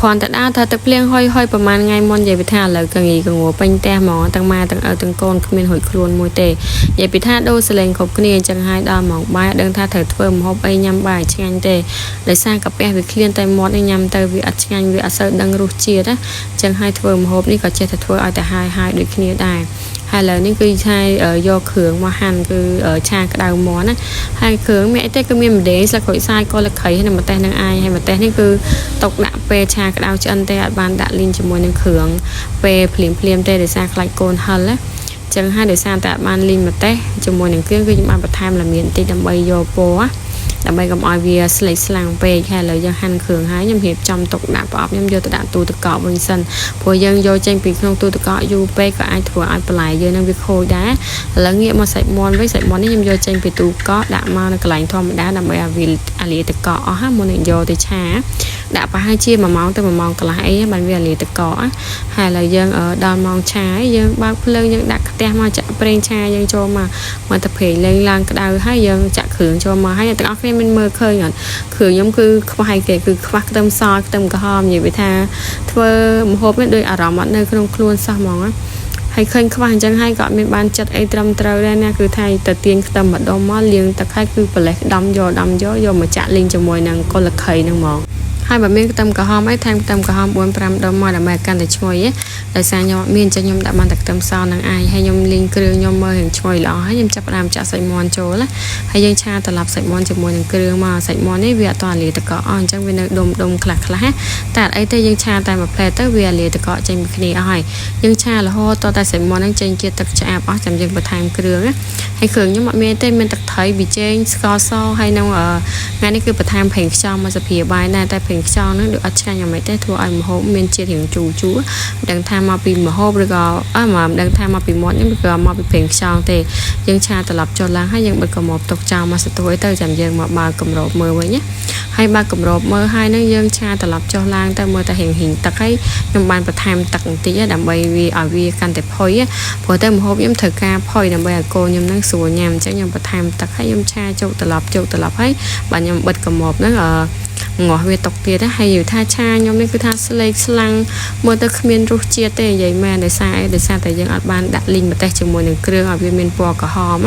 còn tại đa thật tập liên hơiประมาณ ngày mòn vậy bị tha lời càng nghĩ càng ngủ bánh te mỏ tăng ma tăng ở tăng con miền hồi khuôn môi tề vậy bị tha đôi sờ lên khóc kia chẳng hai đo mỏng bài đơn tha thở thơm hộp bay nhâm bài chẳng tề để sang cặp bè bị liên tay món anh nhâm tay vì chẳng vì sợ đang rút chia đó chẳng hai thơm hộpនេះក៏ចេះតែធ្វើឲ្យតែhaiដូចគ្នាដែរហើយលើនេះគឺឆាយកគ្រឿងមកហាន់គឺឆាក្តៅមាន់ណាហើយគ្រឿងមានអីទេគឺមានម្ទេសស្លឹកក្រូចសើចក៏លខៃហើយម្ទេសនឹងអាយហើយម្ទេសនេះគឺຕົកដាក់ពេលឆាក្តៅឆ្អិនទេអត់បានដាក់លីងជាមួយនឹងគ្រឿងពេលភ្លាមទេដោយសារខ្លាច់កូនហិលណាចឹងហើយដោយសារតែអត់បានលីងម្ទេសជាមួយនឹងគ្រឿងគឺខ្ញុំបានបន្ថែមល្មៀនតិចដើម្បីយកពណ៌ដើម្បីកុំឲ្យវាស្លេកស្លាំងពេកហើយឥឡូវយើងហាន់គ្រឿងហើយខ្ញុំរៀបចំទុកដាក់ប្រអប់ខ្ញុំយកទៅដាក់ទូទឹកកកវិញសិនព្រោះយើងយកចេញពីក្នុងទូទឹកកកយូរពេកក៏អាចធ្វើឲ្យបន្លែយើងនឹងវាខូចដែរឥឡូវងាកមកសាច់មាន់វិញសាច់មាន់នេះខ្ញុំយកចេញពីទូកកដាក់មកនៅកន្លែងធម្មតាដើម្បីឲ្យវាអាលាទឹកកកអស់ហើយមុននឹងយកទៅឆាដាក់ប្រហែលជា1ម៉ោងទៅ1ម៉ោងកន្លះអីបានវាអាលាទឹកកកហើយឥឡូវយើងដល់ម៉ោងឆាយើងបើកភ្លើងយើងដាក់ខ្ទះមកចាក់ប្រេងឆាយើងចូលមកទៅព្រេងលេងឡើងក្តៅហើយយើងចាក់គ្រឿងចូលមកហើយទាំងអស់គ្នាមានមើលឃើញអត់គ្រឿងខ្ញុំគឺខ្វះគេគឺខ្វះខ្ទឹមសខ្ទឹមក្រហមនិយាយថាធ្វើម្ហូបនេះដោយអារម្មណ៍អត់នៅក្នុងខ្លួនសោះហ្មងហើយឃើញខ្វះអញ្ចឹងហើយក៏អត់មានបានចិត្តអីត្រឹមត្រូវដែរណាគឺថាទៅទាញខ្ទឹមម្ដុំមកលាងទឹកហើយគឺប្រលេះដំយកមកចាក់លីងជាមួយនឹងកុលខៃហ្នឹងហ្មងហើយបើមានខ្ទឹមក្រហមអីថែមខ្ទឹមក្រហម 4-5 ដុំមកដើម្បីកាន់តែឈ្ងុយដោយសារខ្ញុំអត់មានអញ្ចឹងខ្ញុំដាក់បានតែខ្ទឹមសនឹងអាយហើយខ្ញុំលីងគ្រឿងខ្ញុំមើលរឿងឈ្ងុយល្អហើយខ្ញុំចាប់ផ្ដើមចាក់សាច់មាន់ចូលហើយយើងឆាត្រឡប់សាច់មាន់ជាមួយនឹងគ្រឿងមកសាច់មាន់នេះវាអត់តលាទឹកកកអស់អញ្ចឹងវានៅដុំខ្លះតែអត់អីទេយើងឆាតែមួយផ្លែទៅវាលាទឹកកកចេញពីគ្នាអស់ហើយយើងឆារហូតតតែសាច់មាន់ហ្នឹងចេញជាទឹកឆ្អាបអស់ចាំយើងបន្ថែមគ្រឿងហើយគ្រឿងខ្ញុំអត់មានទេមានទឹកត្រីប៊ីចេងស្ករសហើយនៅថ្ងៃនេះគឺបន្ថែមប្រេងខ្យងមកសភាបាយដែរតែប្រេងខ្យងហ្នឹងដូចអត់ឆ្ងាញ់យ៉ាងម៉េចទេធ្វើឲ្យម្ហូបមានជាតិរាងជូរមិនដឹងថាមកពីម្ហូបឬក៏មិនដឹងថាមកពីមាត់ខ្ញុំឬក៏មកពីប្រេងខ្យងទេយើងឆាត្រឡប់ចុះឡើងហើយយើងបិទកម៉ូបទុកចោលមកស្ទួយទៅចាំយើងមកបើកកម្របមើលវិញណាហើយបើកកម្របមើលហើយនឹងយើងឆាត្រឡប់ចុះឡើងទៅមើលតែរៀងទឹកហើយខ្ញុំបានបន្ថែមទឹកបន្តិចដើម្បីវាឲ្យវាកាន់តែផុយព្រោះតែម្ហូបខ្ញុំត្រូវការផុយដើម្បីឲ្យកូនខ្ញុំនឹងស្រួលញ៉ាំអញ្ចឹងខ្ញុំបន្ថែមទឹកហើយខ្ញុំឆាចុកត្រឡប់ហើយបាទខ្ញុំបិទកម៉ូបហ្នឹងងាស់វាតុកទៀតហើយនិយាយថាឆាខ្ញុំនេះគឺថាស្លេកស្លាំងមើលទៅគ្មានរសជាតិទេនិយាយមែនដោយសារតែយើងអត់បានដាក់លីងម្ទេសជាមួយនឹងគ្រឿងឲ្យវាមានពណ៌ក្រហម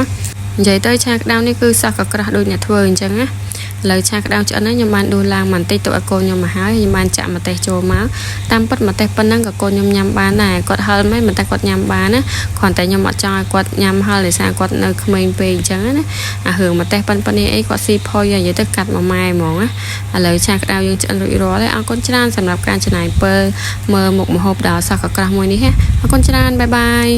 និយាយទៅឆាក្តៅនេះគឺសោះក៏ក្រាស់ដូចអ្នកធ្វើអញ្ចឹងណាឥឡូវឆាក្តៅឆ្អិនហ្នឹងខ្ញុំបានដួសឡើងបន្តិចទៅឲ្យកូនខ្ញុំមកហើយខ្ញុំបានចាក់ម្ទេសចូលមកតាមពិតម្ទេសប៉ុណ្ណឹងក៏កូនខ្ញុំញ៉ាំបានដែរគាត់ហិលមិនតែគាត់ញ៉ាំបានណាគ្រាន់តែខ្ញុំអត់ចង់ឲ្យគាត់ញ៉ាំហិលដោយសារគាត់នៅក្មេងពេកអញ្ចឹងណាអារឿងម្ទេសប៉ុណ្នេះអីគាត់ស៊ីផុយនិយាយទៅកាត់មួយម៉ែហ្មងណាឥឡូវឆាក្តៅយើងឆ្អិនរួចរាល់ហើយអរគុណច្រើនសម្រាប់ការចំណាយពេលមើលមុខម្ហូបដ៏សោះក៏ក្រាស់មួយនេះអរគុណច្រើនបាយបាយ